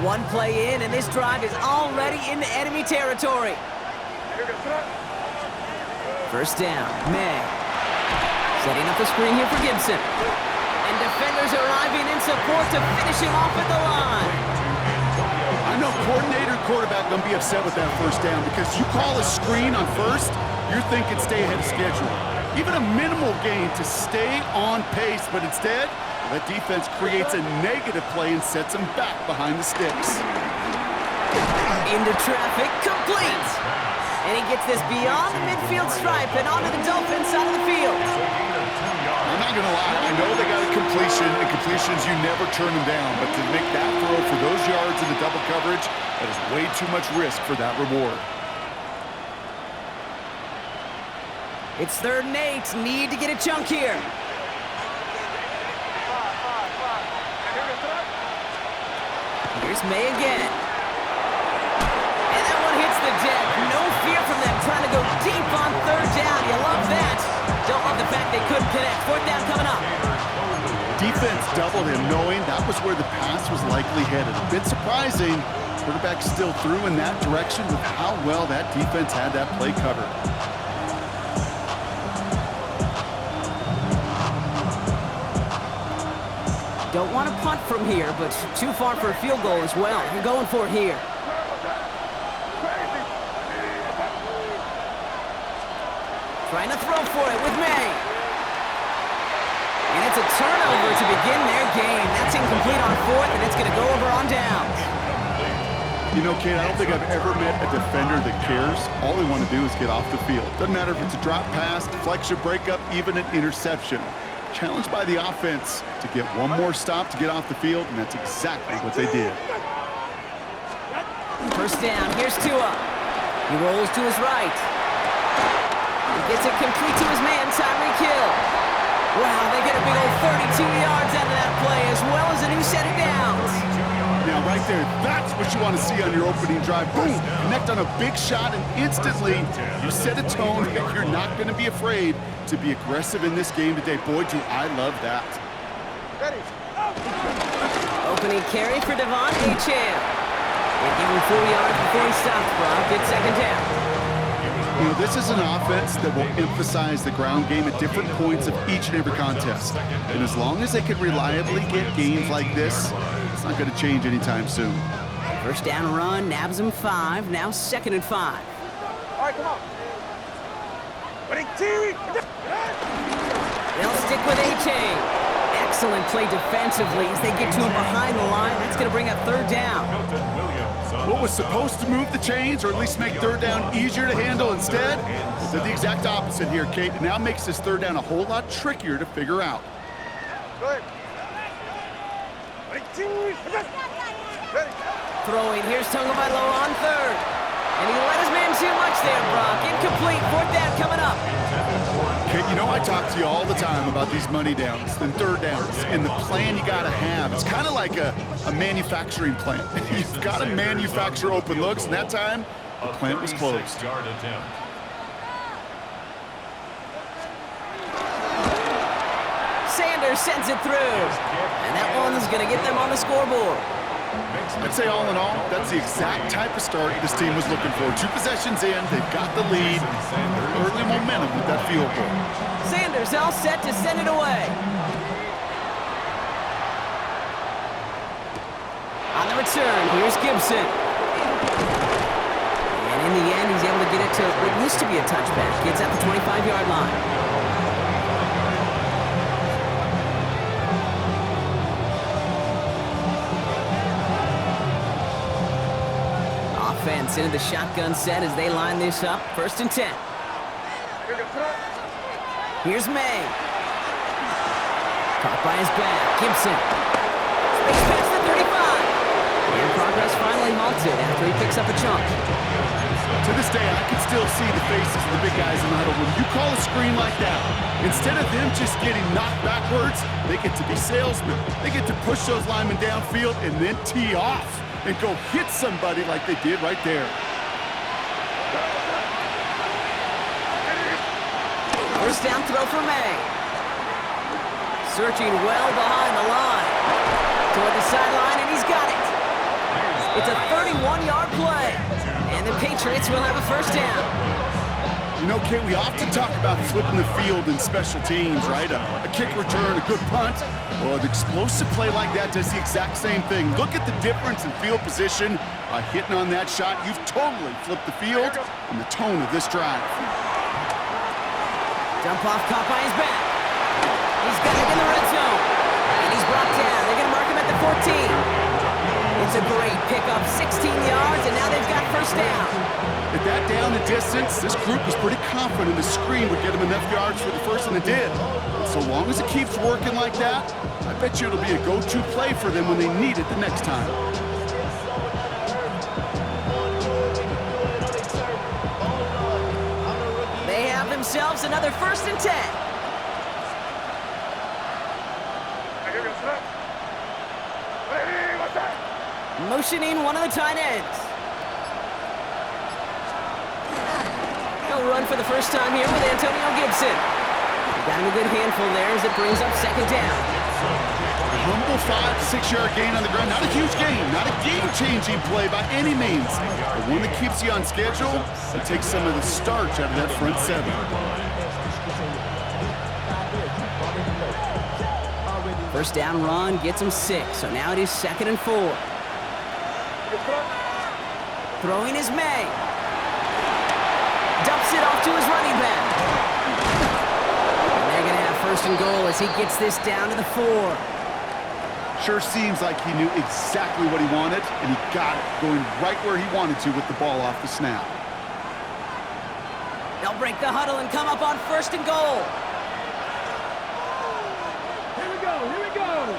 One play in, and this drive is already into enemy territory. First down, May. Setting up the screen here for Gibson. And defenders arriving in support to finish him off at the line. I know coordinator and quarterback going to be upset with that first down because you call a screen on first, you're thinking stay ahead of schedule. Even a minimal gain to stay on pace, but instead, that defense creates a negative play and sets them back behind the sticks. Into traffic, complete. And he gets this beyond the midfield stripe and onto the Dolphins side of the field. I'm not going to lie, I know they got a completion, and completions, you never turn them down. But to make that throw for those yards in the double coverage, that is way too much risk for that reward. It's 3rd and 8. Need to get a chunk here. Here's May again. And that one hits the deck. No fear from them trying to go deep on 3rd down. You love that. Don't love the fact they couldn't connect. 4th down coming up. Defense doubled him, knowing that was where the pass was likely headed. A bit surprising. Quarterback still threw in that direction with how well that defense had that play covered. Don't want to punt from here, but too far for a field goal as well. You're going for it here. Trying to throw for it with May. And it's a turnover to begin their game. That's incomplete on 4th, and it's going to go over on downs. You know, Kate, I don't think I've ever met a defender that cares. All they want to do is get off the field. Doesn't matter if it's a drop pass, deflection, breakup, even an interception. Challenged by the offense to get one more stop to get off the field, and that's exactly what they did. First down, here's Tua. He rolls to his right. He gets it complete to his man, Tyreek Hill. Wow, they get a big old 32 yards out of that play, as well as a new set of downs. Now, right there, that's what you want to see on your opening drive. Boom! Connect on a big shot, and instantly you set a tone that you're not going to be afraid to be aggressive in this game today. Boy, do I love that. Opening carry for Devon Achane. They give him 4 yards before he stops, Brock. It's 2nd down. You know, this is an offense that will emphasize the ground game at different points of each and every contest. And as long as they can reliably get gains like this, it's not going to change anytime soon. First down run, nabs him 5. Now 2nd and 5. All right, come on. They'll stick with Achane. Excellent play defensively as they get to him behind the line. That's going to bring up 3rd down. What was supposed to move the chains, or at least make 3rd down easier to handle instead, did the exact opposite here, Kate. It now makes this 3rd down a whole lot trickier to figure out. Good. Throwing, here's Tagovailoa on 3rd. And he let his man too much there, Brock. Incomplete, 4th down coming up. Kate, you know I talk to you all the time about these money downs and 3rd downs and the plan you got to have. It's kind of like a manufacturing plant. You've got to manufacture open looks, and that time, the plant was closed. Sanders sends it through. And that one's going to get them on the scoreboard. I'd say all in all, that's the exact type of start this team was looking for. 2 possessions in, they've got the lead, and early momentum with that field goal. Sanders all set to send it away. On the return, here's Gibson. And in the end, he's able to get it to what used to be a touchback. Gets at the 25-yard line. Offense into the shotgun set as they line this up. 1st and 10. Here's May. Caught by his back. Gibson. Space past the 35. And progress finally halted after he picks up a chunk. To this day, I can still see the faces of the big guys in the huddle. When you call a screen like that, instead of them just getting knocked backwards, they get to be salesmen. They get to push those linemen downfield and then tee off and go hit somebody like they did right there. First down throw for May. Searching well behind the line. Toward the sideline, and he's got it. It's a 31-yard play. And the Patriots will have a first down. You know, Kate, we often talk about flipping the field in special teams, right? A kick return, a good punt. Well, an explosive play like that does the exact same thing. Look at the difference in field position. By hitting on that shot, you've totally flipped the field and the tone of this drive. Dump off caught by his back. He's got it in the red zone. And he's brought down. They're going to mark him at the 14. It's a great pickup, 16 yards, and now they've got first down. At that down and distance, this group was pretty confident the screen would get them enough yards for the first, and it did. So long as it keeps working like that, I bet you it'll be a go-to play for them when they need it the next time. They have themselves another 1st and 10. Motioning one of the tight ends. He'll run for the first time here with Antonio Gibson. Got him a good handful there as it brings up second down. A humble 5 to 6 yard gain on the ground. Not a huge gain, not a game-changing play by any means. But one that keeps you on schedule and takes some of the starch out of that front 7. First down run gets him 6, so now it is 2nd and 4. Throwing is May. Dumps it off to his running back. And they're going to have 1st and goal as he gets this down to the 4. Sure seems like he knew exactly what he wanted, and he got it, going right where he wanted to with the ball off the snap. They'll break the huddle and come up on 1st and goal. Here we go, here we go.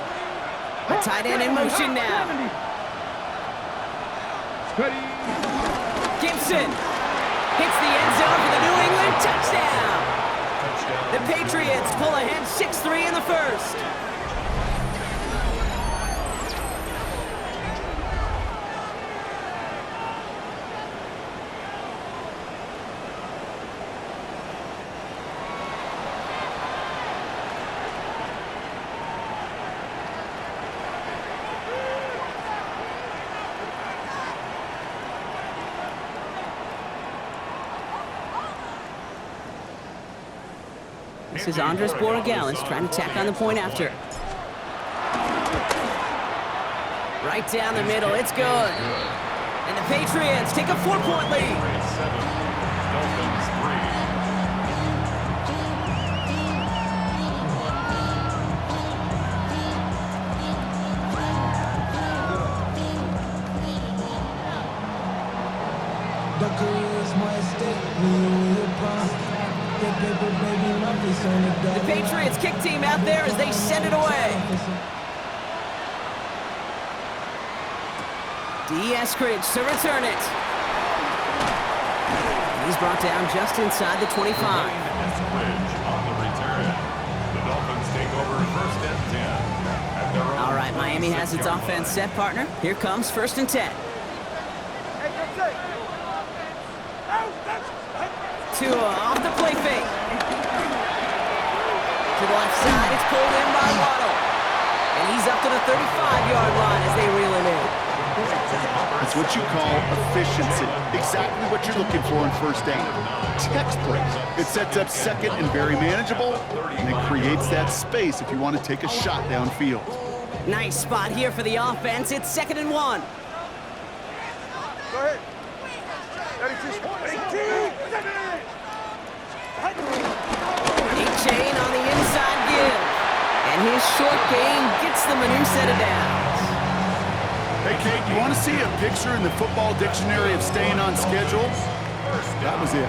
A tight end in motion now. Gibson hits the end zone for the New England touchdown. The Patriots pull ahead 6-3 in the first. This is Andres Borregales trying to tack on the point after. Right down the middle, it's good. And the Patriots take a 4-point lead. The Patriots kick team out there as they send it away. Eskridge to return it. And he's brought down just inside the 25. On the return. The Dolphins take over 1st and 10. At their own All right, Miami has its 26-yard offense set, partner. Here comes 1st and 10. Tua off the play fake. To the left side, it's pulled in by Waddle. And he's up to the 35-yard line as they reel him in. That's what you call efficiency. Exactly what you're looking for in 1st down. Textbook. It sets up 2nd and very manageable, and it creates that space if you want to take a shot downfield. Nice spot here for the offense. It's 2nd and 1. Go ahead. 8-chain on the inside give. And his short game gets them a new set of downs. Hey, Kate, you want to see a picture in the football dictionary of staying on schedule? That was it.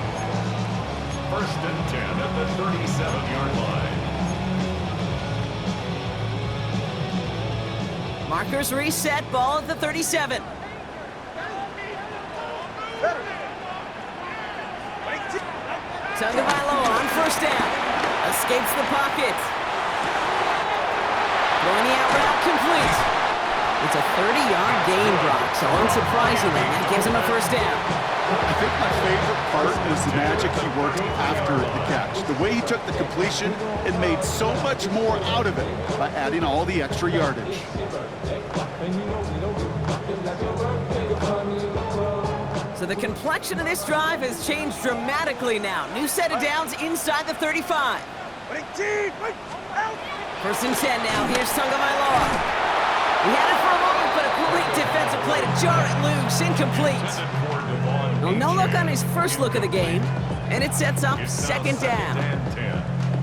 1st and 10 at the 37-yard line. Markers reset, ball at the 37. Tagovailoa on 1st down. Escapes the pocket. Throwing the out route complete. It's a 30-yard gain, Brock, so unsurprisingly, that gives him a 1st down. I think my favorite part was the magic he worked after the catch. The way he took the completion and made so much more out of it by adding all the extra yardage. So the complexion of this drive has changed dramatically now. New set of downs inside the 35. First and 10 now. Here's Tagovailoa. He had it for a moment, but a great defensive play to jar it loose. Incomplete. Well, no look on his first look of the game, and it sets up second down.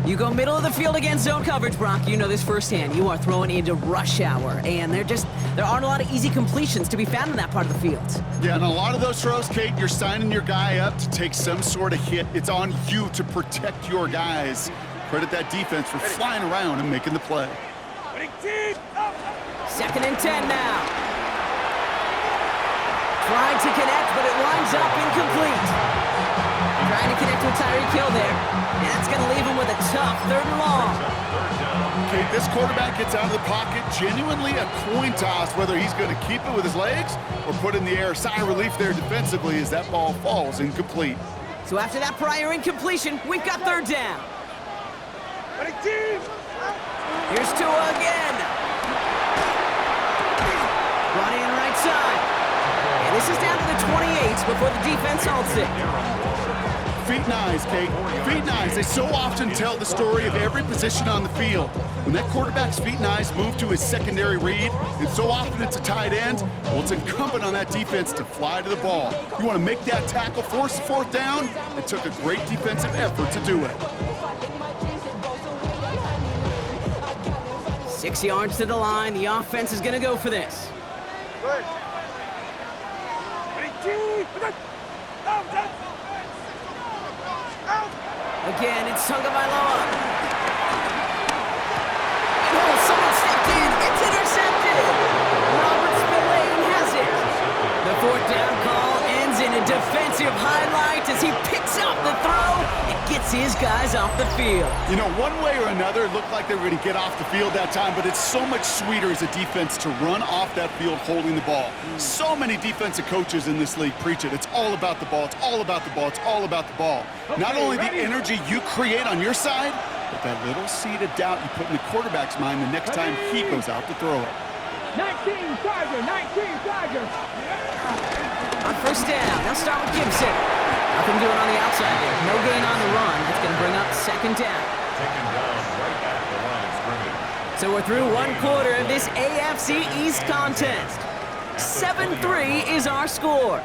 You go middle of the field against zone coverage, Brock. You know this firsthand. You are throwing into rush hour, and there aren't a lot of easy completions to be found in that part of the field. Yeah, and a lot of those throws, Kate, you're signing your guy up to take some sort of hit. It's on you to protect your guys. Credit that defense for flying around and making the play. Second and 10 now. Trying to connect, but it winds up incomplete. Trying to connect with Tyreek Hill there. And that's going to leave him with a tough 3rd and long. Okay, this quarterback gets out of the pocket. Genuinely a coin toss whether he's going to keep it with his legs or put it in the air. Sigh of relief there defensively as that ball falls incomplete. So after that prior incompletion, we've got 3rd down. Here's Tua again. Running in right side. And this is down to the 28 before the defense halts it. Feet and eyes, Kate. Feet and eyes. They so often tell the story of every position on the field. When that quarterback's feet and eyes move to his secondary read, and so often it's a tight end, well, it's incumbent on that defense to fly to the ball. You want to make that tackle, force the 4th down? It took a great defensive effort to do it. 6 yards to the line. The offense is going to go for this. Again, it's Tagovailoa. Oh, someone stepped in. It's intercepted. Robert Spillane has it. The 4th down call ends in a defensive highlight as he picks up the throw and gets his guys off the field. You know, one way or another, it looked like they were going to get off the field that time, but it's so much sweeter as a defense to run off that field holding the ball. So many defensive coaches in this league preach it. It's all about the ball. It's all about the ball. It's all about the ball. Not only the energy you create on your side, but that little seed of doubt you put in the quarterback's mind the next time he goes out to throw it. 19 Tiger, 19 Tiger. On first down, they'll start with Gibson. Nothing doing on the outside there. No gain on the run. That's going to bring up second down. Taken down right at the line of scrimmage. So we're through 1 quarter of this AFC East contest. 7-3 is our score.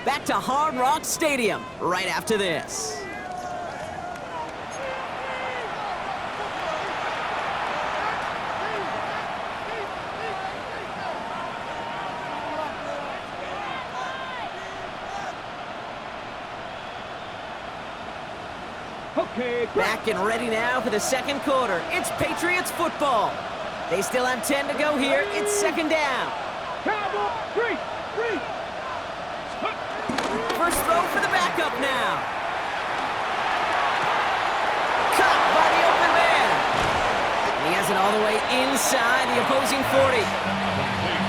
Back to Hard Rock Stadium right after this. Okay, Back and ready now for the second quarter. It's Patriots football. They still have 10 to go here. It's second down. Cowboy, three. First throw for the backup now. Caught by the open man. And he has it all the way inside the opposing 40.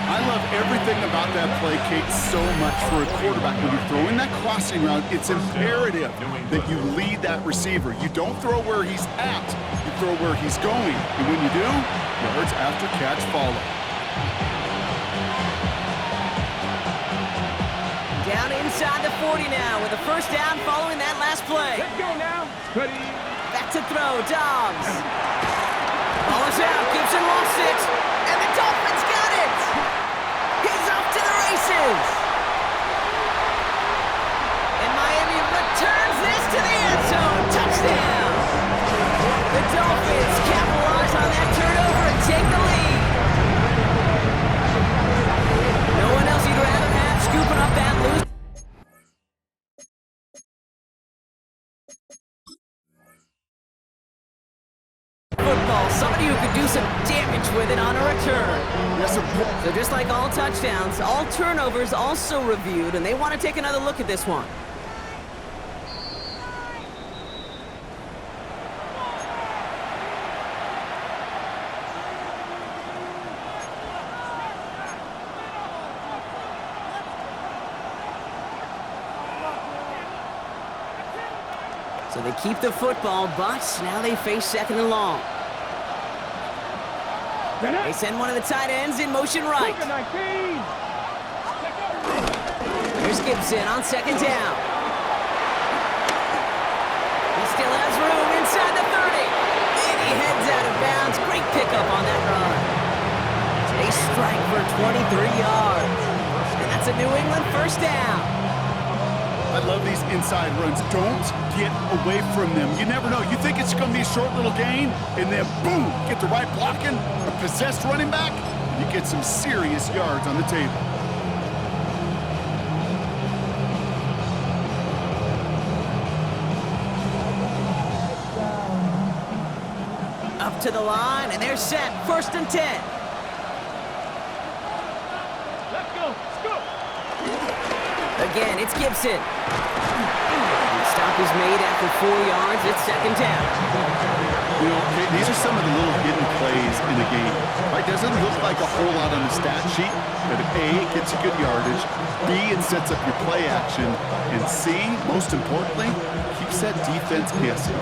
I love everything about that play, Kate, so much for a quarterback. When you're throwing that crossing route, it's imperative that you lead that receiver. You don't throw where he's at, you throw where he's going. And when you do, yards after catch follow. Down inside the 40 now with a first down following that last play. Let's go now. Ready. Back to throw, Dobbs. Ball is out, Gibson lost it, and the Dolphins got it. He's off to the races. And Miami returns this to the end zone. Touchdown. The Dolphins capitalize on that turnover and take the lead. No one else you'd rather have scooping up that loose football. Somebody who could do some damage with it on a return. So just like all touchdowns, all turnovers also reviewed, and they want to take another look at this one. So they keep the football, but now they face second and long. They send one of the tight ends in motion right. Here's Gibson on second down. He still has room inside the 30. And he heads out of bounds. Great pickup on that run. A strike for 23 yards. And that's a New England first down. I love these inside runs. Don't get away from them. You never know. You think it's going to be a short little gain, and then boom, get the right blocking, a possessed running back, and you get some serious yards on the table. Up to the line, and they're set. 1st and 10. Let's go. Let's go. Again, it's Gibson. The stop is made after 4 yards. It's 2nd down. You know, these are some of the little hidden plays in the game. Right? Doesn't look like a whole lot on the stat sheet, but A, it gets you good yardage, B, it sets up your play action, and C, most importantly, keeps that defense guessing.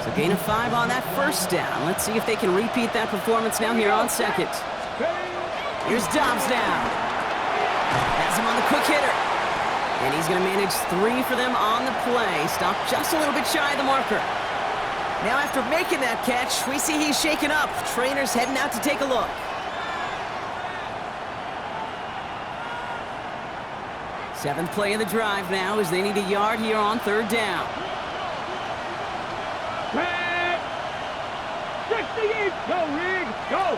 So gain of 5 on that 1st down. Let's see if they can repeat that performance now here on 2nd. Here's Dobbs now. Has him on the quick hitter. And he's going to manage 3 for them on the play. Stop just a little bit shy of the marker. Now after making that catch, we see he's shaken up. Trainer's heading out to take a look. 7th play of the drive now as they need a yard here on 3rd down. Red. 68. Go, Rig. Go.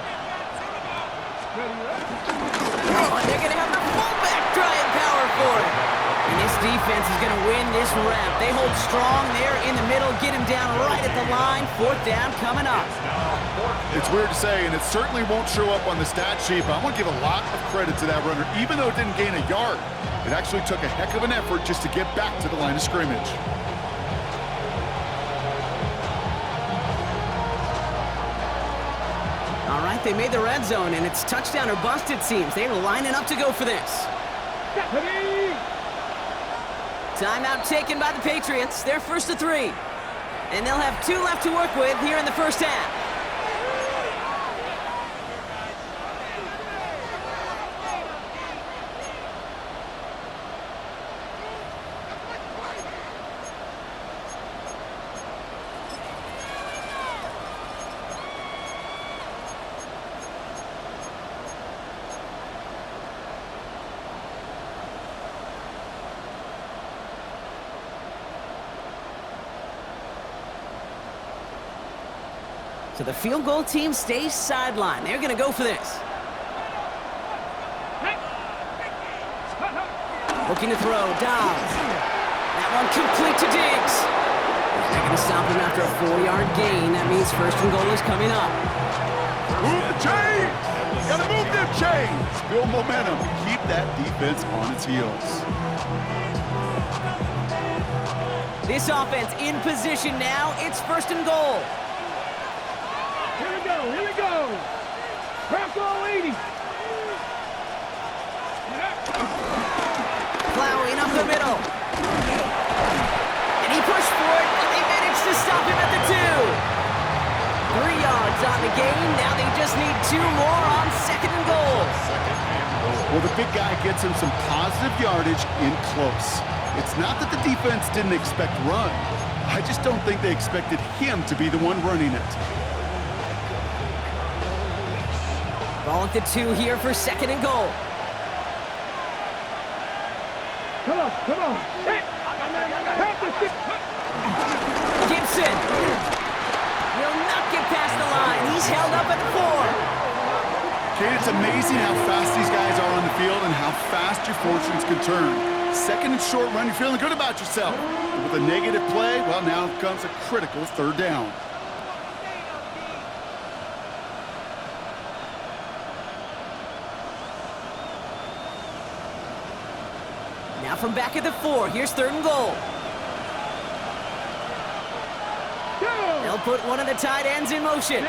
Oh, and they're going to have their fullback trying power for it. And this defense is going to win this rep. They hold strong there in the middle, get him down right at the line. 4th down coming up. It's weird to say, and it certainly won't show up on the stat sheet, but I want to give a lot of credit to that runner. Even though it didn't gain a yard, it actually took a heck of an effort just to get back to the line of scrimmage. All right, they made the red zone, and it's touchdown or bust, it seems. They were lining up to go for this. Timeout taken by the Patriots. They're 1st to 3. And they'll have 2 left to work with here in the 1st half. So the field goal team stays sidelined. They're going to go for this. Looking to throw. Dobbs. That one complete to Diggs. They're going to stop him after a 4-yard gain. That means 1st and goal is coming up. Move the chains! Gotta move them chains! Build momentum. Keep that defense on its heels. This offense in position now. It's 1st and goal. Here we go. Here we go. Bronco 80. Plowing up the middle. And he pushed for it, and they managed to stop him at the 2. 3 yards on the gain. Now they just need 2 more on 2nd and goal. Well, the big guy gets him some positive yardage in close. It's not that the defense didn't expect run. I just don't think they expected him to be the one running it. Ball at the 2 here for 2nd and goal. Come on. Come on. Gibson will not get past the line. He's held up at the 4. Kate, it's amazing how fast these guys are on the field and how fast your fortunes can turn. 2nd and short run, you're feeling good about yourself. But with a negative play, well, now comes a critical 3rd down. Now from back at the 4, here's 3rd and goal. They'll put one of the tight ends in motion.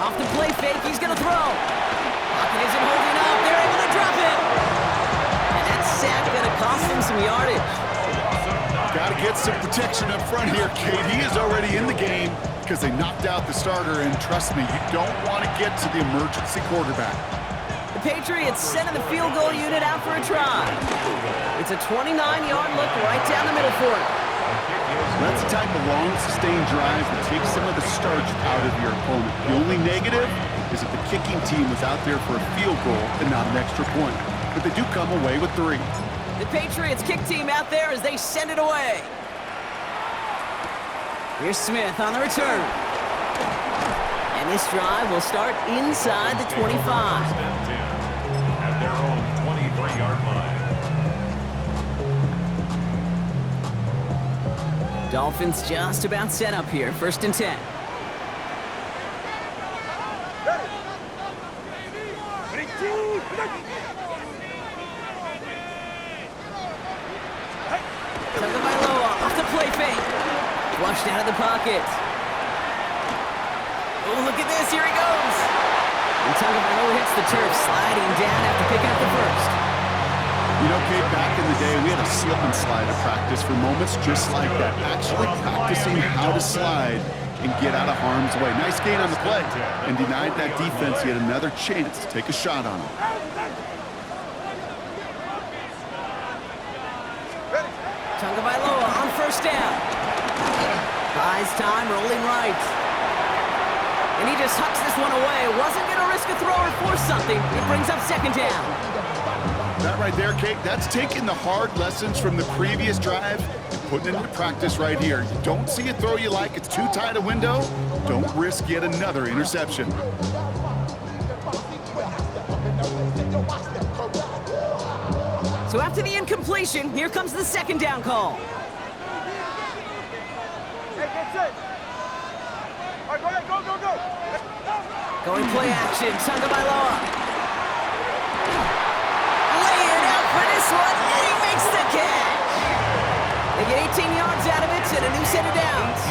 Off the play fake, he's going to throw. Pocket isn't holding up. They're able to drop it. And that sack going to cost them some yardage. Got to get some protection up front here, Kate. He is already in the game because they knocked out the starter, and trust me, you don't want to get to the emergency quarterback. The Patriots sending the field goal unit out for a try. It's a 29-yard look right down the middle for it. That's the type of long, sustained drive that takes some of the starch out of your opponent. The only negative is that the kicking team was out there for a field goal and not an extra point. But they do come away with 3. The Patriots kick team out there as they send it away. Here's Smith on the return. And this drive will start inside the 25. At their own 23-yard line. Dolphins just about set up here. 1st and 10. Tagovailoa off the play fake. Flushed out of the pocket. Oh, look at this. Here he goes. And Tagovailoa hits the turf, sliding down after picking up the first. You know, Kate, back in the day, we had a slip and slide at practice for moments just like that. Actually practicing how to slide and get out of harm's way. Nice gain on the play, and denied that defense yet another chance to take a shot on him. Tagovailoa on 1st down. Buys time, rolling right. And he just hucks this one away. Wasn't going to risk a throw or force something. It brings up 2nd down. That right there, Kate, that's taking the hard lessons from the previous drive and putting it into practice right here. You don't see a throw you like, it's too tight a window, don't risk yet another interception. So after the incompletion, here comes the 2nd down call. Hey, get set. All right, go ahead, go, go, go. Going play action, Tagovailoa. Laying out for this one, and he makes the catch. They get 18 yards out of it and a new set of downs.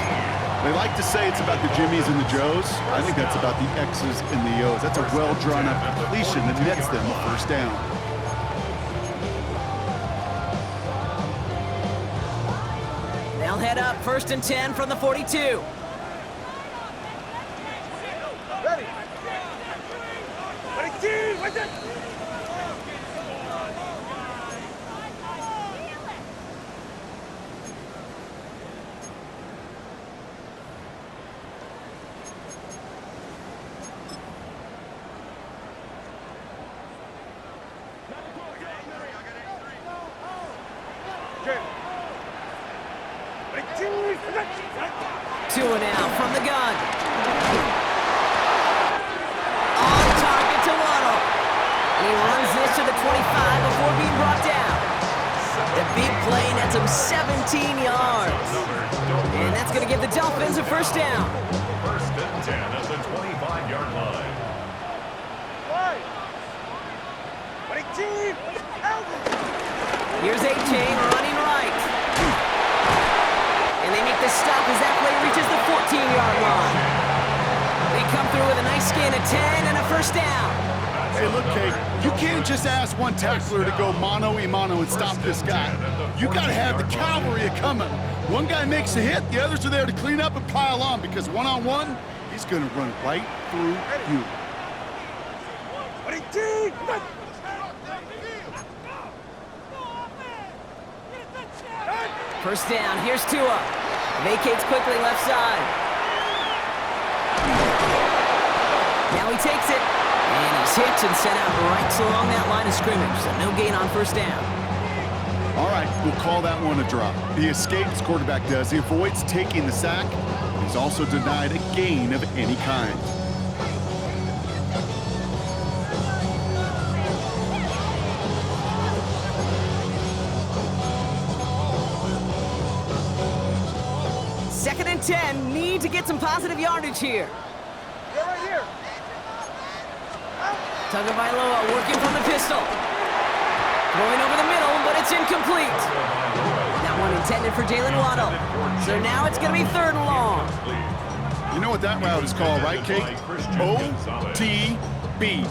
They like to say it's about the Jimmies and the Joes. I think that's about the X's and the O's. That's a well-drawn-up completion that nets them a 1st down. They'll head up 1st and 10 from the 42. Ready. Ready, team, what's it? Two and out from the gun. On target to Waddle. And he runs this to the 25 before being brought down. The big play nets him 17 yards. And that's going to give the Dolphins a 1st down. 1st and 10 at the 25-yard line. Ready, team, out. Here's A-Chain running right. And they make the stop as that play reaches the 14-yard line. They come through with a nice gain of 10 and a 1st down. Hey, look, Kate, you can't just ask one tackler to go mano-a-mano and stop this guy. You got to have the cavalry coming. One guy makes a hit, the others are there to clean up and pile on because one-on-one, he's going to run right through you. Ready, team, 1st down, here's Tua. Vacates quickly left side. Now he takes it. And he's hit and sent out right along that line of scrimmage. So no gain on 1st down. All right, we'll call that one a drop. He escapes, quarterback does. He avoids taking the sack. He's also denied a gain of any kind. Second and 10, need to get some positive yardage here. Get right here. Tagovailoa working from the pistol. Going over the middle, but it's incomplete. That one intended for Jalen Waddle. So now it's going to be 3rd and long. You know what that route is called, right, Kate? O-T-B,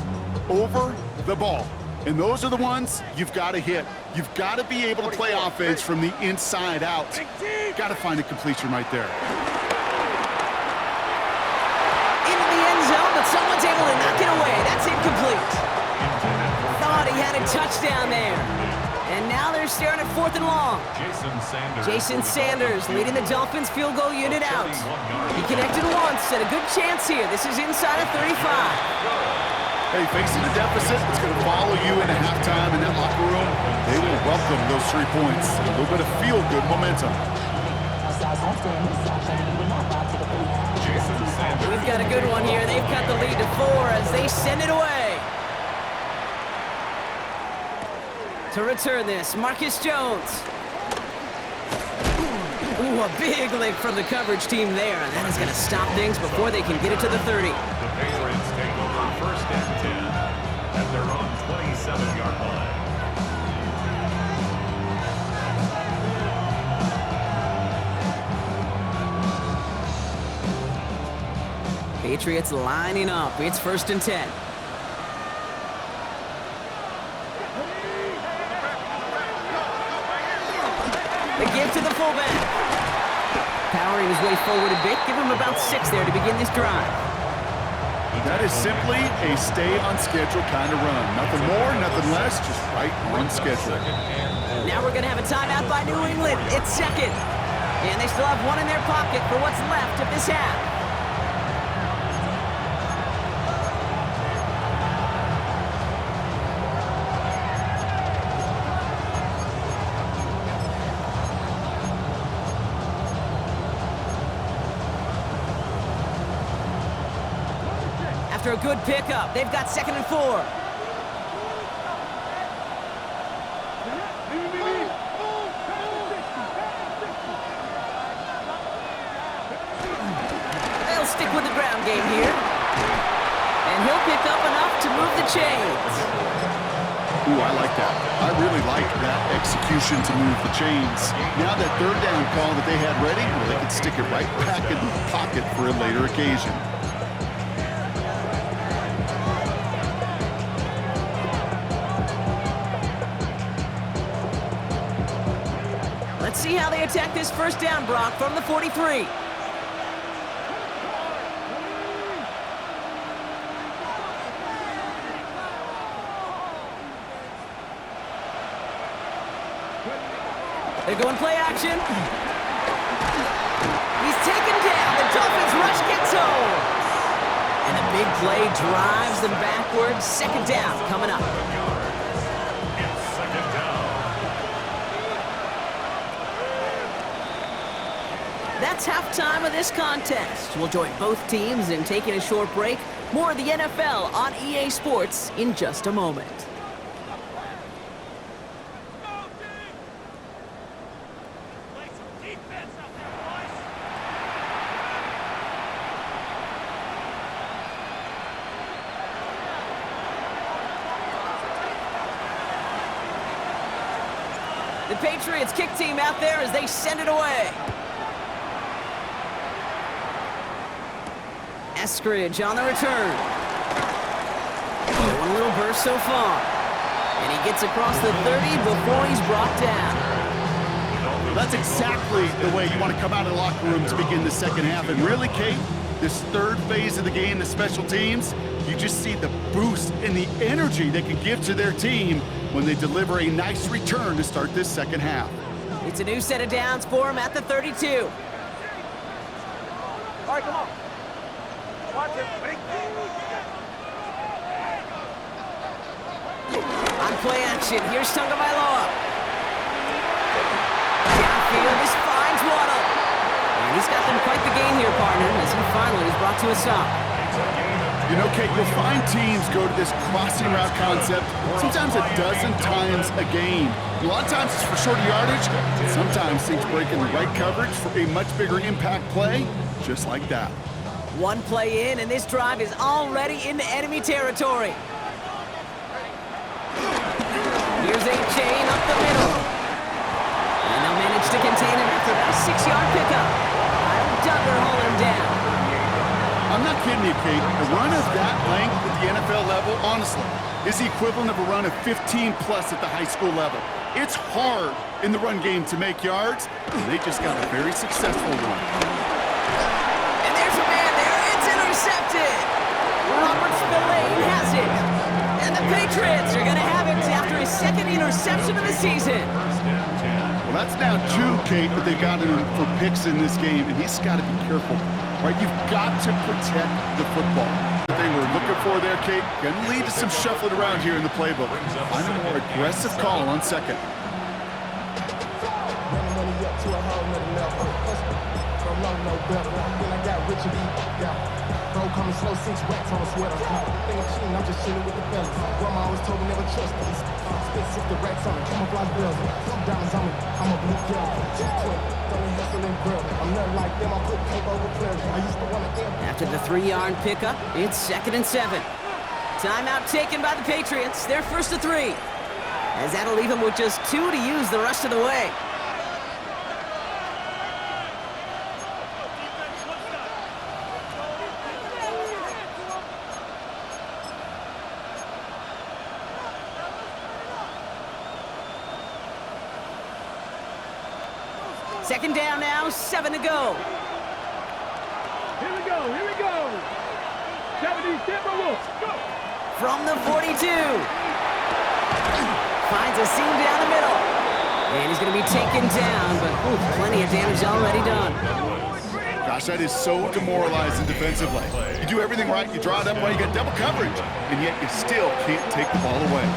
over the ball. And those are the ones you've got to hit. You've got to be able to play offense from the inside out. Got to find a completion right there. Into the end zone, but someone's able to knock it away. That's incomplete. Thought he had a touchdown there. And now they're staring at 4th and long. Jason Sanders leading the Dolphins field goal unit out. He connected once and a good chance here. This is inside of 35. Hey, facing a deficit, it's going to follow you into halftime in that locker room. They will welcome those 3 points. A little bit of feel-good momentum. We've got a good one here. They've cut the lead to 4 as they send it away. To return this, Marcus Jones. Ooh, a big lick from the coverage team there, and that is going to stop things before they can get it to the 30. The Patriots take over 1st and 10 at their own 27-yard line. Patriots lining up. It's 1st and 10. The give to the fullback. Powering his way forward a bit. Give him about 6 there to begin this drive. That is simply a stay-on-schedule kind of run. Nothing more, nothing less, just right on schedule. Now we're going to have a timeout by New England. It's 2nd. And they still have 1 in their pocket for what's left of this half. After a good pickup, they've got 2nd and 4. They'll stick with the ground game here. And he'll pick up enough to move the chains. Ooh, I like that. I really like that execution to move the chains. Now that 3rd down call that they had ready, well, they could stick it right back in the pocket for a later occasion. Let's see how they attack this 1st down, Brock, from the 43. They're going play action. He's taken down. The Dolphins rush gets home. And a big play drives them backwards. 2nd down coming up. That's halftime of this contest. We'll join both teams in taking a short break. More of the NFL on EA Sports in just a moment. The Patriots kick team out there as they send it away. Eskridge on the return. One little burst so far. And he gets across the 30 before he's brought down. That's exactly the way you want to come out of the locker room to begin the 2nd half. And really, Kate, this 3rd phase of the game, the special teams, you just see the boost and the energy they can give to their team when they deliver a nice return to start this 2nd half. It's a new set of downs for him at the 32. All right, come on. Watch it. On play action, here's Tagovailoa. Downfield, this finds Waddle. And he's got them quite the game here, partner, as he finally is brought to a stop. You know, Kate, you'll find teams go to this crossing route concept sometimes a dozen times a game. A lot of times it's for shorter yardage, and sometimes things break in the right coverage for a much bigger impact play, just like that. One play in, and this drive is already into enemy territory. Here's a chain up the middle. And they'll manage to contain him after about a 6-yard pickup. Kyle Duggar holding him down. I'm not kidding you, Kate. A run of that length at the NFL level level, honestly, is the equivalent of a run of 15-plus at the high school level. It's hard in the run game to make yards, and they just got a very successful one. And there's a man there. It's intercepted. Robert Spillane has it. And the Patriots are going to have it after his second interception of the season. Well, that's now 2, Kate, that they've got him for picks in this game, and he's got to be careful. Right, you've got to protect the football. What they were looking for there, Kate, going to lead to some shuffling around here in the playbook. Find a more aggressive call on second. Bro, coming slow, 6 racks on a sweater. Think I'm cheating, I'm just chilling with the fellas. Grandma always told me never trust these. Spit 60 racks on me, camouflage bells. 2 diamonds on me, I'm a blue girl. 220, don't hustle and grill. I'm not like them, I put tape over players. I used to want to them. After the 3-yard pickup, it's 2nd and 7. Timeout taken by the Patriots. They're 1st and 3. As that'll leave them with just 2 to use the rest of the way. Second down now, 7 to go. Here we go, here we go. 70, Denver Wolves, go. From the 42. Finds a seam down the middle. And he's going to be taken down, but plenty of damage already done. Gosh, that is so demoralizing defensively. You do everything right, you draw it up right, you got double coverage, and yet you still can't take the ball away.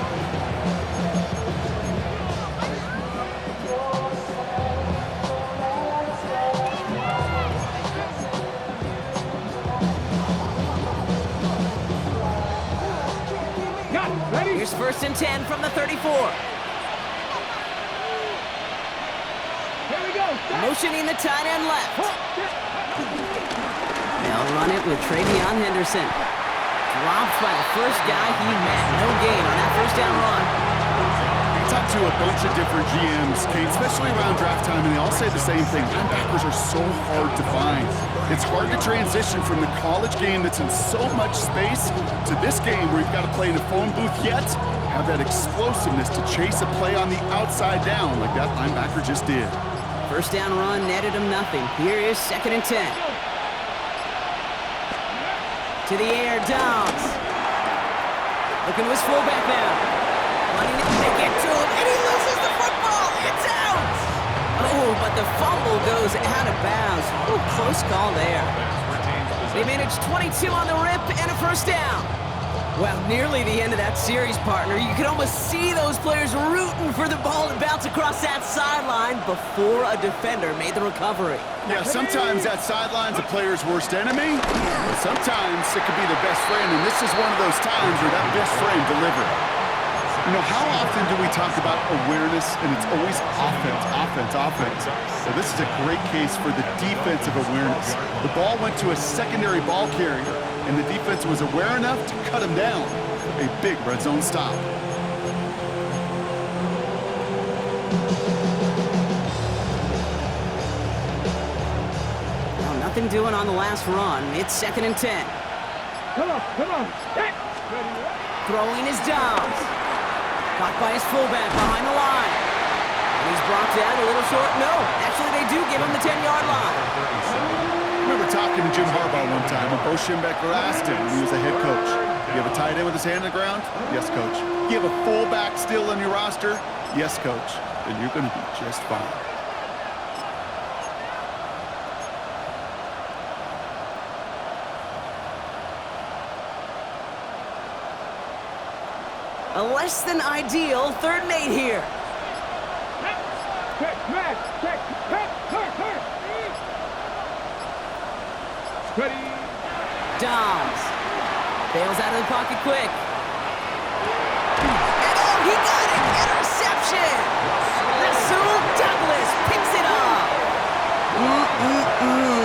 Here's 1st and 10 from the 34. Here we go. Motioning the tight end left. They'll run it with Travion Henderson. Dropped by the first guy he met. No gain on that 1st down run. I talked to a bunch of different GMs, Kate, especially around draft time, and they all say the same thing. Linebackers are so hard to find. It's hard to transition from the college game that's in so much space to this game where you've got to play in a phone booth, yet have that explosiveness to chase a play on the outside down like that linebacker just did. 1st down run netted him nothing. Here is 2nd and 10. To the air, Downs. Looking to his fullback now. Running it, they get to him, and he loses the football. It's out. Oh, but the fumble goes out of bounds. Ooh, close call there. They managed 22 on the rip and a 1st down. Well, nearly the end of that series, partner. You could almost see those players rooting for the ball to bounce across that sideline before a defender made the recovery. Yeah, sometimes that sideline's a player's worst enemy, but sometimes it could be the best friend, and this is one of those times where that best friend delivered. You know, how often do we talk about awareness, and it's always offense, offense, offense. So this is a great case for the defensive awareness. The ball went to a secondary ball carrier, and the defense was aware enough to cut him down. A big red zone stop. Well, nothing doing on the last run. It's 2nd and 10. Come on, come on. Hey. Throwing his Downs. Caught by his fullback behind the line. And he's brought down a little short. No, actually they do give him the 10-yard line. I remember talking to Jim Harbaugh one time when Bo Schembechler asked him when he was a head coach, you have a tight end with his hand on the ground? Yes, coach. You have a fullback still on your roster? Yes, coach. Then you're going to be just fine. A less than ideal 3rd and 8 here. Ready. Downs. Bails out of the pocket quick. And oh, he got it! Interception! Rasul Douglas picks it up.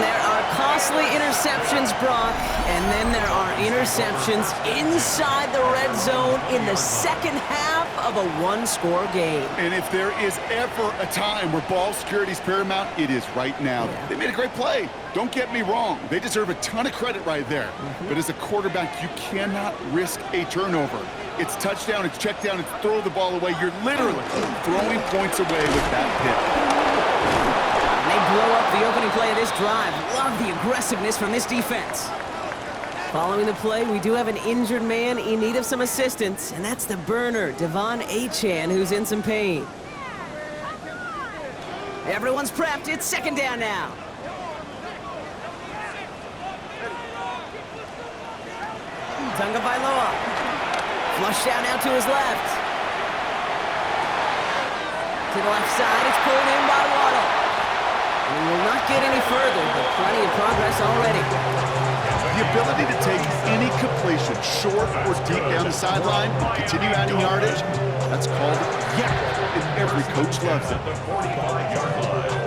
There are cost Mostly interceptions, Brock, and then there are interceptions inside the red zone in the second half of a one-score game. And if there is ever a time where ball security is paramount, it is right now. Yeah. They made a great play. Don't get me wrong. They deserve a ton of credit right there. But as a quarterback, you cannot risk a turnover. It's touchdown, it's check down, it's throw the ball away. You're literally throwing points away with that pick. They blow up the opening play of this drive. Love the aggressiveness from this defense. Following the play, we do have an injured man in need of some assistance, and that's the burner, Devon Achane, who's in some pain. Everyone's prepped. It's second down now. Tagovailoa. Flush down now to his left. To the left side, it's pulled in by Waddle. We will not get any further, but plenty of progress already. The ability to take any completion, short or deep down the sideline, and continue adding yardage, that's called yak, and every coach loves it. The 45-yard line.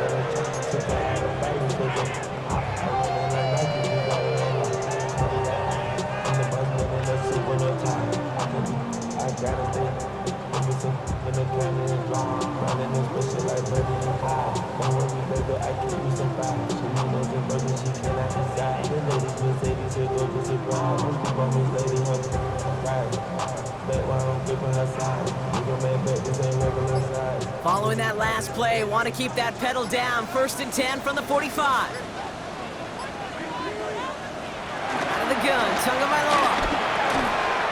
Following that last play, want to keep that pedal down. 1st and 10 from the 45. Out of the gun, Tagovailoa.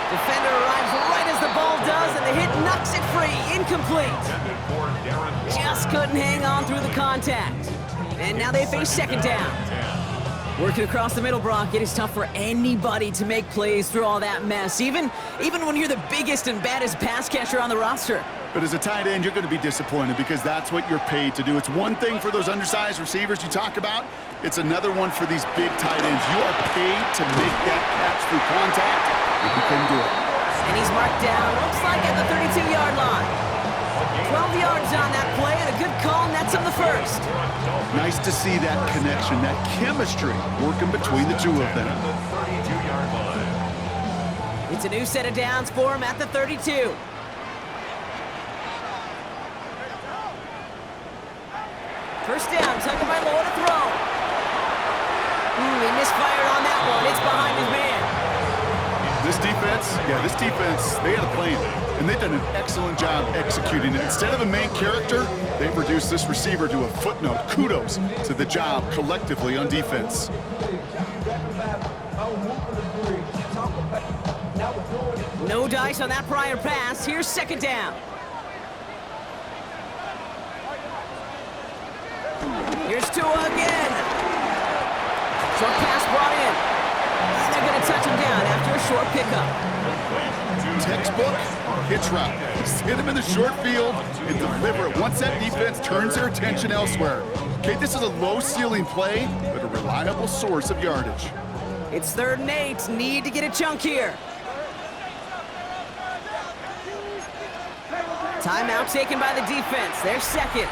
Defender arrives right as the ball does, and the hit knocks it free. Incomplete. Just couldn't hang on through the contact. And now they face second down. Working across the middle, Brock, it is tough for anybody to make plays through all that mess, even when you're the biggest and baddest pass catcher on the roster. But as a tight end, you're going to be disappointed because that's what you're paid to do. It's one thing for those undersized receivers you talk about. It's another one for these big tight ends. You are paid to make that catch through contact, and you couldn't do it. And he's marked down, looks like at the 32-yard line. 12 yards on that play, and a good call nets him the first. Nice to see that connection, that chemistry working between the two of them. It's a new set of downs for him at the 32. First down, Tagovailoa to throw. He misfired on that one. It's behind his man. This defense, they had a plan, and they've done an excellent job executing it. Instead of a main character, they've reduced this receiver to a footnote. Kudos to the job collectively on defense. No dice on that prior pass. Here's second down. Here's Tua again. Short pass brought in. And they're going to touch him down after a short pickup. Textbook hitch route. Just hit him in the short field and deliver it once that defense turns their attention elsewhere. Okay, this is a low-ceiling play, but a reliable source of yardage. It's 3rd and 8. Need to get a chunk here. Timeout taken by the defense. They're second.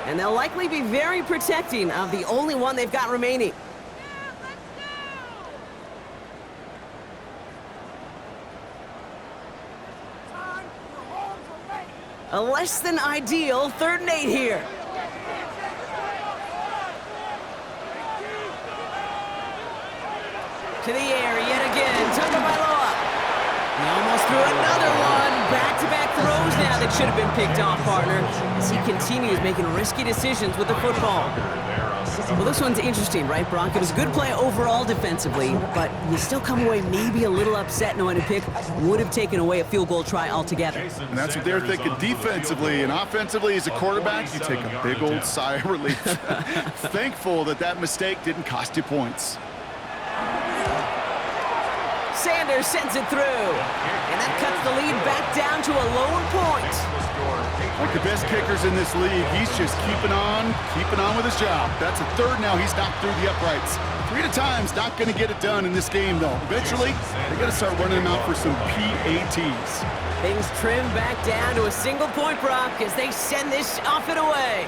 And they'll likely be very protecting of the only one they've got remaining. A less than ideal 3rd and 8 here. To the air yet again. Tagovailoa. He almost threw another one. Back-to-back throws now that should have been picked off, partner, as he continues making risky decisions with the football. Well, this one's interesting, right, Brock? It was a good play overall defensively, but you still come away maybe a little upset knowing a pick would have taken away a field goal try altogether. And that's what they're thinking defensively. And offensively, as a quarterback, you take a big old sigh of relief. Thankful that that mistake didn't cost you points. Sanders sends it through, and that cuts the lead back down to a lower point. Like the best kickers in this league, he's just keeping on with his job. That's a 3rd now. He's knocked through the uprights. 3 at a time's not going to get it done in this game, though. Eventually, they got to start running him out for some PATs. Things trim back down to a single point, Brock, as they send this off and away.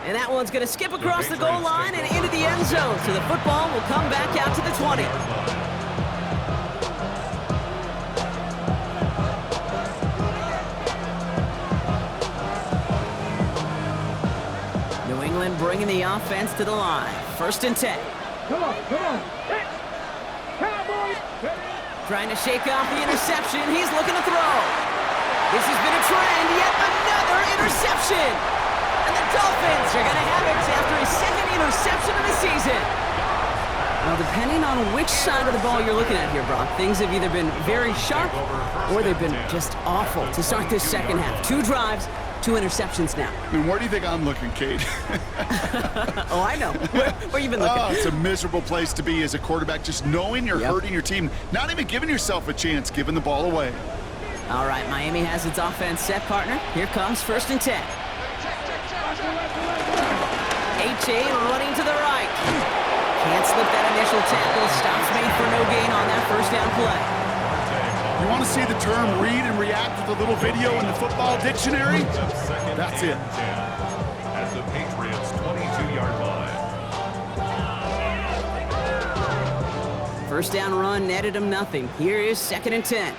And that one's going to skip across the goal line and into the end zone. So the football will come back out to the 20. New England bringing the offense to the line. 1st and 10. Come on. Hit. Cowboys. Trying to shake off the interception. He's looking to throw. This has been a trend. Yet another interception. And the Dolphins are going to have it after his 2nd interception of the season. Well, depending on which side of the ball you're looking at here, Brock, things have either been very sharp or they've been just awful to start this second half. 2 drives, 2 interceptions now. And where do you think I'm looking, Kate? Oh, I know. Where you been looking? Oh, it's a miserable place to be as a quarterback, just knowing you're hurting your team, not even giving yourself a chance, giving the ball away. All right, Miami has its offense set, partner. Here comes 1st and 10. H.A. running to the right. Can't slip that initial tackle. Stops made for no gain on that 1st down play. You want to see the term read and react with a little video in the football dictionary? That's it. At the Patriots' 22-yard line. 1st down run netted him nothing. Here is 2nd and 10.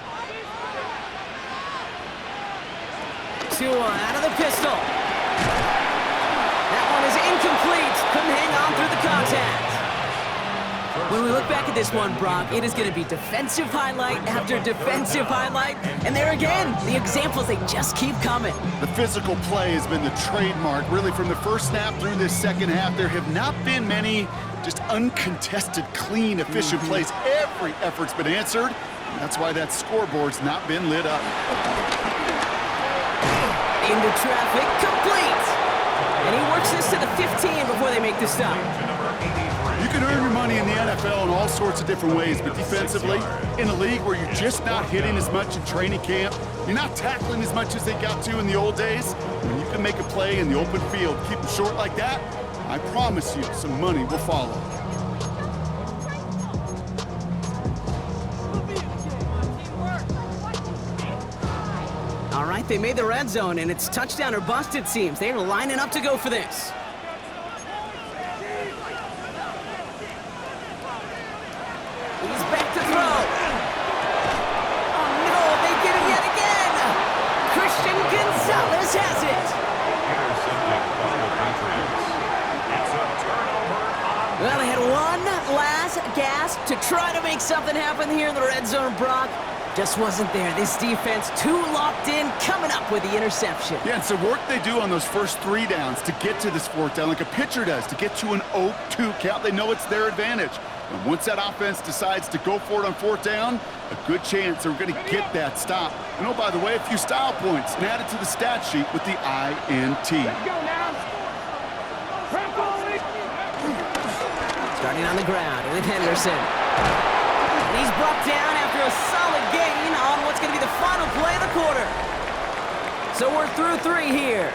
Tua out of the pistol. That one is incomplete. Couldn't hang on through the contact. When we look back at this one, Brock, it is going to be defensive highlight after defensive highlight. And there again, the examples, they just keep coming. The physical play has been the trademark. Really, from the 1st snap through this 2nd half, there have not been many just uncontested, clean, efficient plays. Every effort's been answered. And that's why that scoreboard's not been lit up. Into traffic, complete. And he works this to the 15 before they make the stop. You can earn your money in the NFL in all sorts of different ways, but defensively, in a league where you're just not hitting as much in training camp, you're not tackling as much as they got to in the old days, when you can make a play in the open field, keep them short like that, I promise you some money will follow. All right, they made the red zone, and it's touchdown or bust, it seems. They're lining up to go for this. He's back to throw. Oh, no, they get it yet again. Christian Gonzalez has it. Intercepted by the Patriots. It's a turnover on. Well, they had one last gasp to try to make something happen here in the red zone, Brock. Just wasn't there. This defense too locked in, coming up with the interception. Yeah, it's the work they do on those first 3 downs to get to this 4th down, like a pitcher does, to get to an 0-2 count. They know it's their advantage. And once that offense decides to go for it on 4th down, a good chance they're going to get that stop. And oh, by the way, a few style points and add it to the stat sheet with the INT. Let's go now. Press on it. Starting on the ground with Henderson. And he's brought down after a solid gain on what's going to be the final play of the quarter. So we're through 3 here.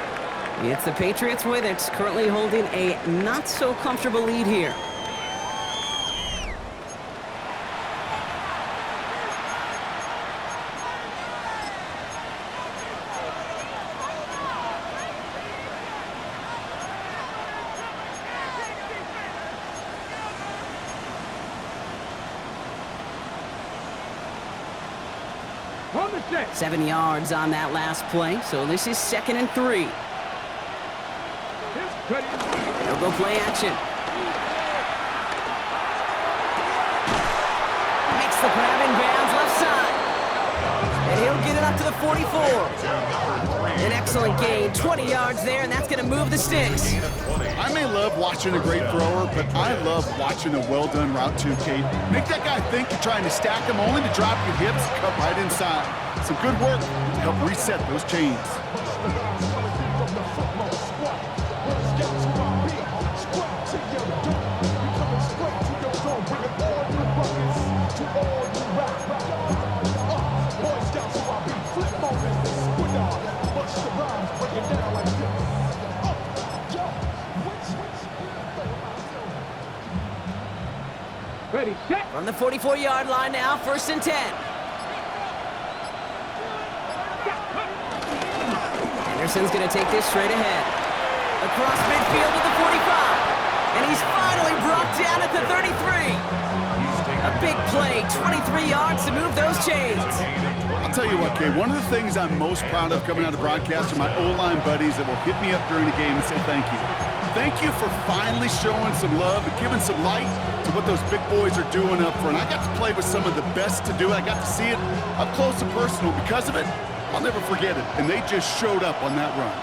It's the Patriots way that's currently holding a not-so-comfortable lead here. On the set. 7 yards on that last play, so this is 2nd and 3. Here's Cuddy. They'll go play action. Makes the grab in bounds left side. And he'll get it up to the 44. An excellent gain, 20 yards there, and that's going to move the sticks. I may love watching a great thrower, but I love watching a well-done route too, Kate. Make that guy think you're trying to stack him only to drop your hips, cut right inside. Some good work to help reset those chains. Ready, set. From the 44-yard line now, 1st and 10. Anderson's going to take this straight ahead. Across midfield at the 45. And he's finally brought down at the 33. A big play, 23 yards to move those chains. I'll tell you what, Kay, one of the things I'm most proud of coming out of broadcast are my O-line buddies that will hit me up during the game and say thank you. Thank you for finally showing some love and giving some light to what those big boys are doing up front. I got to play with some of the best to do it. I got to see it up close and personal. Because of it, I'll never forget it. And they just showed up on that run.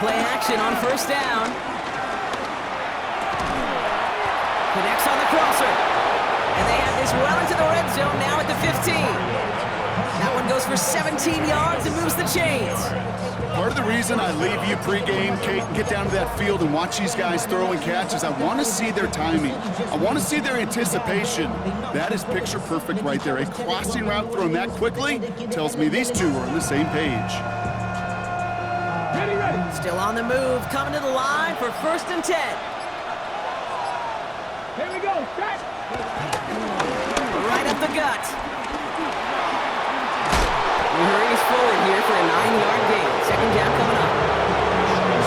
Play action on first down. Connects on the crosser. And they have this well into the red zone now at the 15. That one goes for 17 yards and moves the chains. Part of the reason I leave you pregame, Kate, and get down to that field and watch these guys throw and catch is I want to see their timing. I want to see their anticipation. That is picture perfect right there. A crossing route thrown that quickly tells me these two are on the same page. Ready, ready. Still on the move, coming to the line for 1st and 10. Here we go. Shot. Right up the gut. He hurries forward here for a 9-yard gain. 2nd down coming up.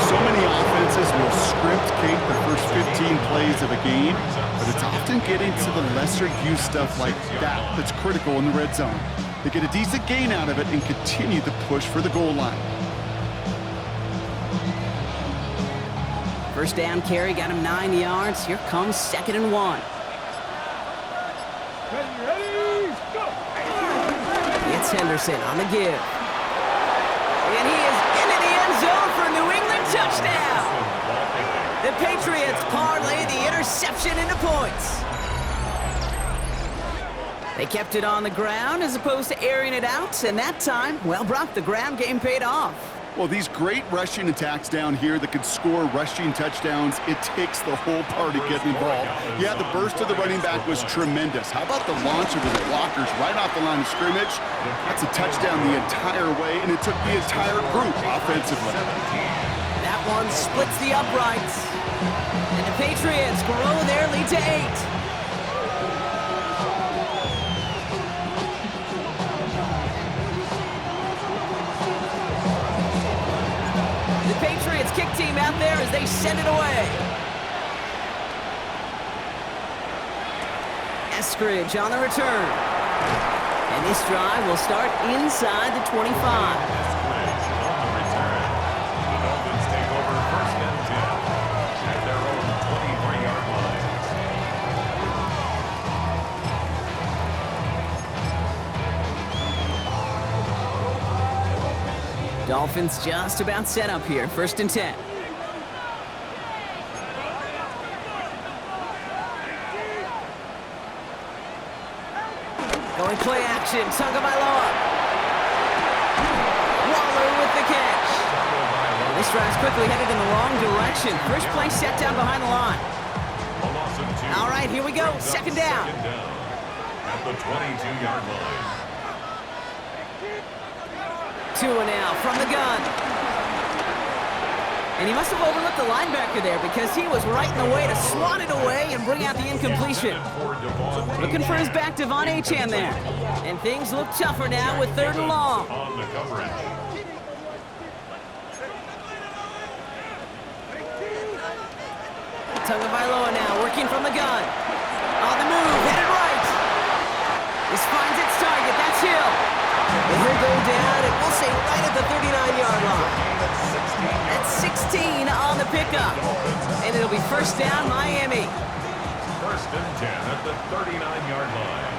So many offenses will script, Kate, the first 15 plays of a game, but it's often getting to the lesser use stuff like that that's critical in the red zone. They get a decent gain out of it and continue the push for the goal line. 1st down carry got him 9 yards. Here comes 2nd and 1. Ready, go. It's Henderson on the give. And he is into the end zone for a New England touchdown. The Patriots parlay the interception into points. They kept it on the ground as opposed to airing it out, and that time, well, Brock, the ground game paid off. Well, these great rushing attacks down here that could score rushing touchdowns, it takes the whole party getting involved. Yeah, the burst of the running back was tremendous. How about the launch of his blockers right off the line of scrimmage? That's a touchdown the entire way, and it took the entire group offensively. That one splits the uprights. And the Patriots grow their lead to 8. Patriots kick team out there as they send it away. Eskridge on the return. And this drive will start inside the 25. Eskridge on the return. The Dolphins take over 1st and 10 at their own 23-yard line. Dolphins just about set up here. 1st and 10. Going play action. Tagovailoa. Waller with the catch. This drive's quickly headed in the wrong direction. First play set down behind the line. A loss of 2. All right, here we go. 2nd down. Second down at the 22-yard line. Tua now from the gun. And he must have overlooked the linebacker there because he was right in the way to swat it away and bring out the incompletion. Looking for his back, Devon Achane there. And things look tougher now with 3rd and long. On the coverage. Tagovailoa now working from the gun. On the move, headed right. This finds its target, that's Hill. And he'll go down, and we'll say right at the 39-yard line. That's 16 on the pickup. And it'll be 1st down, Miami. 1st and 10 at the 39-yard line.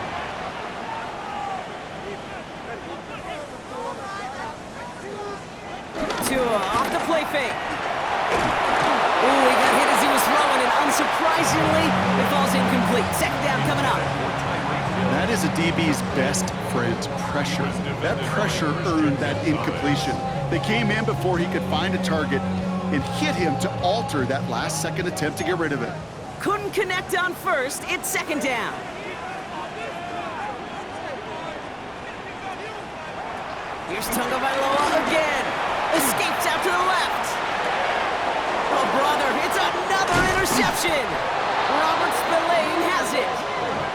Tua off the play fake. Ooh, he got hit as he was throwing, and unsurprisingly, it falls incomplete. 2nd down coming up. That is a DB's best friend, pressure. That pressure earned that incompletion. They came in before he could find a target and hit him to alter that last-second attempt to get rid of it. Couldn't connect on 1st. It's 2nd down. Here's Tagovailoa again. Escapes out to the left. Oh, brother, it's another interception. Robert Spillane has it.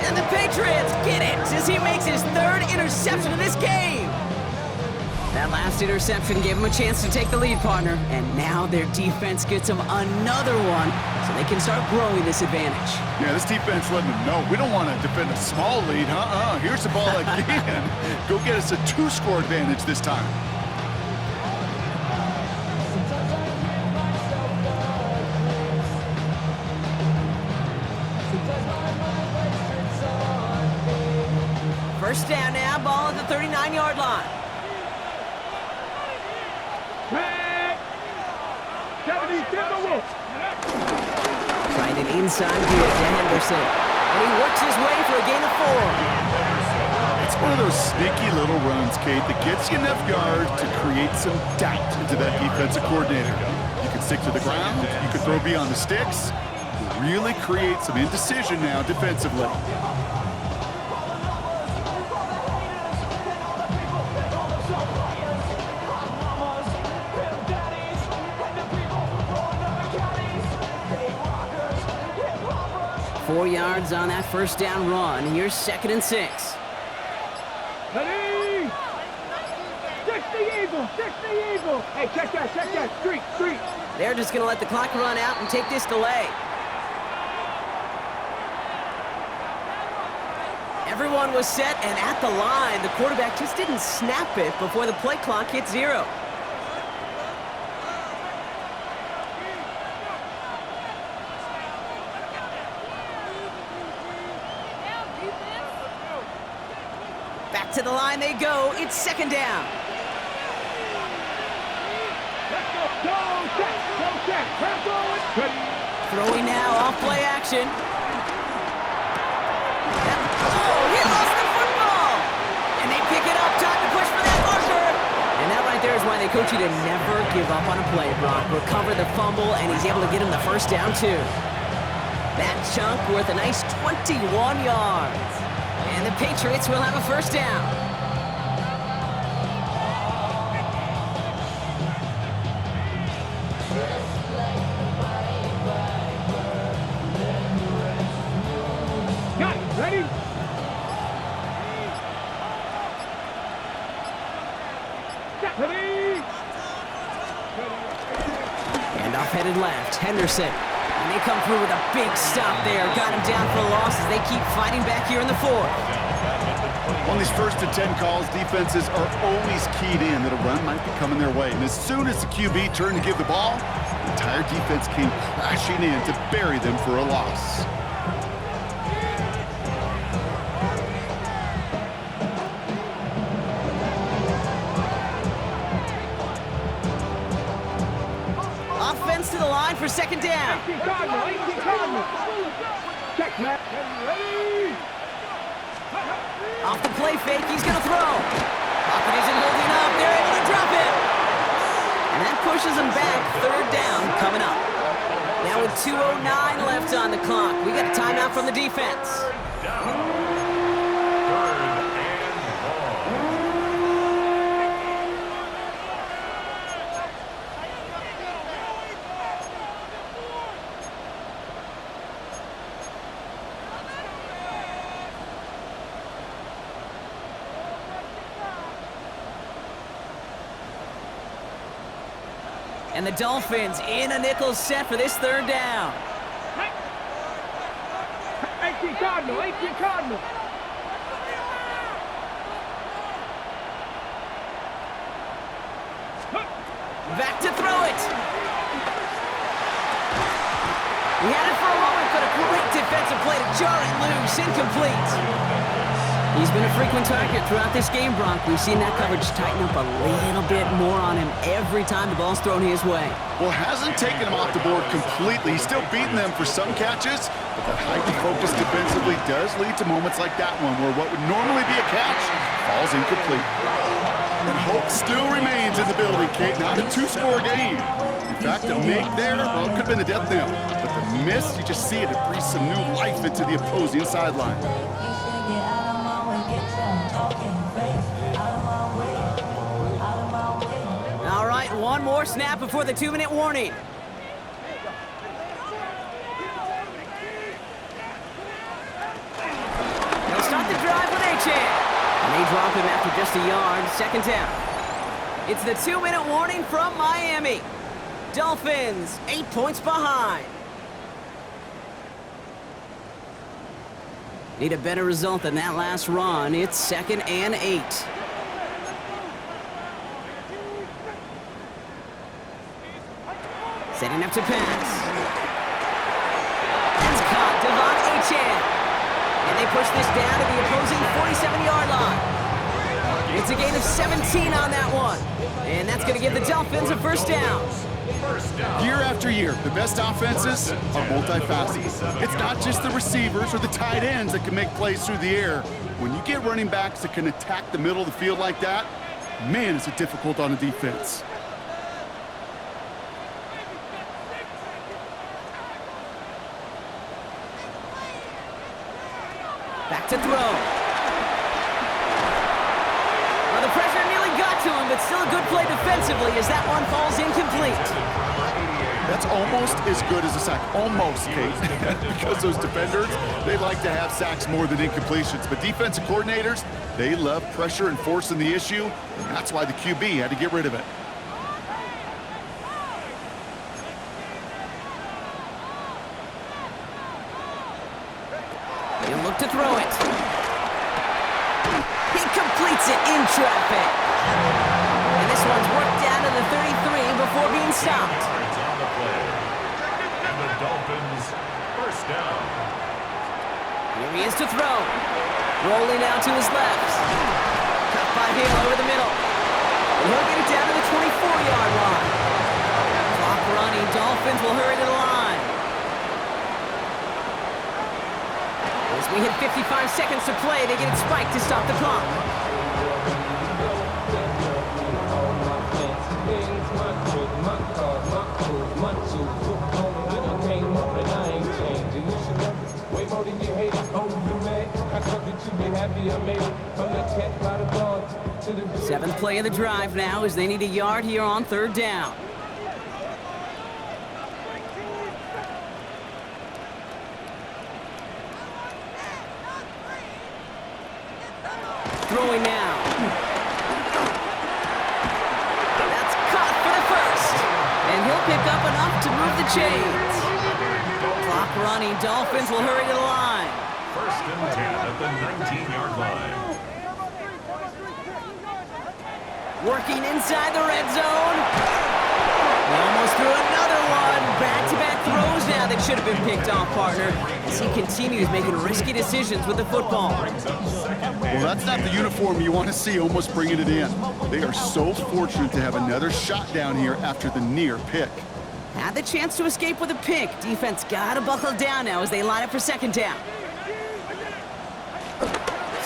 And the Patriots get it as he makes his 3rd interception of this game. That last interception gave them a chance to take the lead, partner. And now their defense gets them another one so they can start growing this advantage. Yeah, this defense letting them know we don't want to defend a small lead. Here's the ball again. Go get us a 2-score advantage this time. First down now, ball at the 39-yard line. Trying an inside deal to Henderson. And he works his way for a gain of 4. It's one of those sneaky little runs, Kate, that gets you enough yards to create some doubt into that defensive coordinator. You can stick to the ground, you can throw beyond the sticks, really create some indecision now defensively. Four yards on that first down run. Here's 2nd and 6. Ready? Stick the eagle! Stick the eagle! Hey, check that! Street! They're just going to let the clock run out and take this delay. Everyone was set and at the line. The quarterback just didn't snap it before the play clock hit 0. Back to the line they go. It's 2nd down. Throwing now, off play action. He lost the football! And they pick it up, time to push for that marker! And that right there is why they coach you to never give up on a play, Brock. Recover the fumble, and he's able to get him the first down, too. That chunk worth a nice 21 yards. And the Patriots will have a first down. Got it. Ready? Ready? And off headed left, Henderson. And they come through with a big stop there. Got him down for a loss as they keep fighting back here in the 4th. On these 1st and 10 calls, defenses are always keyed in that a run might be coming their way. And as soon as the QB turned to give the ball, the entire defense came crashing in to bury them for a loss. Offense to the line for 2nd down. 18 Cardinal. Check, Matt. Ready? Off the play fake, he's going to throw. Pocket isn't holding up. They're able to drop it. And that pushes them back. 3rd down coming up. Now with 2:09 left on the clock, we got a timeout from the defense. And the Dolphins in a nickel set for this 3rd down. 18 Cardinal. Back to throw it. He had it for a moment, but a great defensive play to jar it loose. Incomplete. He's been a frequent target throughout this game, Brock. We've seen that coverage tighten up a little bit more on him every time the ball's thrown his way. Well, hasn't taken him off the board completely. He's still beating them for some catches, but that heightened focus defensively does lead to moments like that one where what would normally be a catch falls incomplete. And hope still remains in the building, Kate. Not a 2-score game. In fact, a make there, well, it could have been the death knell. But the miss, you just see it breathe some new life into the opposing sideline. All right, one more snap before the 2-minute warning. They'll start the drive with A-Chan. And they drop him after just a yard. 2nd down. It's the 2-minute warning from Miami. Dolphins, 8 points behind. Need a better result than that last run. It's 2nd and 8. Setting up to pass. That's caught. Devon Achane. And they push this down to the opposing 47-yard line. It's a gain of 17 on that one. And that's going to give the Dolphins a first down. Year after year, the best offenses are multifaceted. It's not just the receivers or the tight ends that can make plays through the air. When you get running backs that can attack the middle of the field like that, man, is it difficult on a defense. Back to throw. Well, the pressure nearly got to him, but still a good play defensively as that one falls incomplete. That's almost as good as a sack. Almost, Kate. Because those defenders, they like to have sacks more than incompletions. But defensive coordinators, they love pressure and forcing the issue, and that's why the QB had to get rid of it. He'll look to throw it. He completes it in traffic. And this one's worked down to the 33 before being stopped. On the play. And the Dolphins, first down. Here he is to throw. Rolling out to his left. Cut by Hill over the middle. And he'll get it down to the 24-yard line. Clock running. Dolphins will hurry to the line. As we hit 55 seconds to play, they get it spiked to stop the clock. Seventh play of the drive now as they need a yard here on 3rd down. Throwing now. That's caught for the first. And he'll pick up enough to move the chains. Clock running. Dolphins will hurry to the line. 1st and 10 at the 19-yard line. Working inside the red zone. He almost threw another one. Back-to-back throws now that should have been picked off, partner, as he continues making risky decisions with the football. Well, that's not the uniform you want to see almost bringing it in. They are so fortunate to have another shot down here after the near pick. Had the chance to escape with a pick. Defense got to buckle down now as they line up for 2nd down.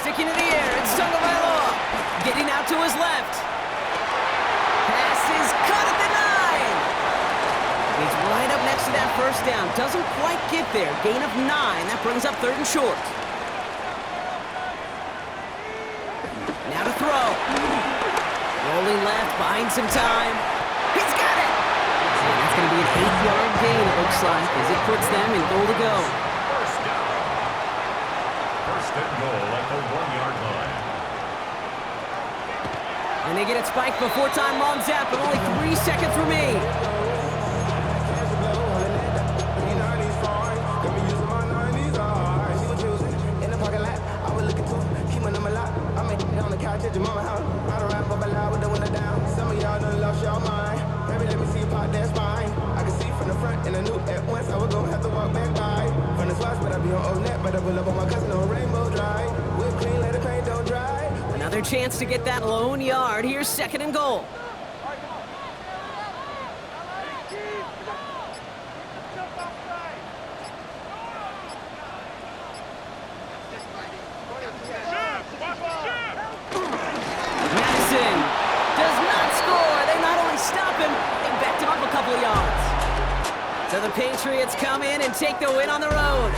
Sticking in the air, it's Tagovailoa. Getting out to his left. Pass is caught at the 9. He's right up next to that first down. Doesn't quite get there. Gain of 9. That brings up 3rd and short. Now to throw. Rolling left, buying some time. He's got it! And that's going to be an 8-yard gain, it looks like, as it puts them in goal to go. First down. 1st and goal at the 1-yard line. And they get it spiked before time runs out, but only 3 seconds remain. Another chance to get that lone yard. Here's 2nd and goal. Madison does not score. They not only stop him, they backed him up a couple of yards. So the Patriots come in and take the win on the road.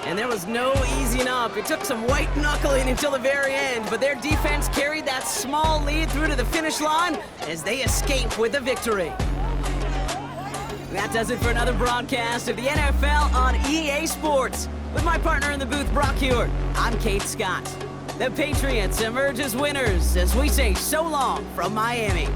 And there was no easing up. It took some white knuckling until the very end, but their defense carried that small lead through to the finish line as they escape with a victory. That does it for another broadcast of the NFL on EA Sports. With my partner in the booth, Brock Hewitt, I'm Kate Scott. The Patriots emerge as winners as we say so long from Miami.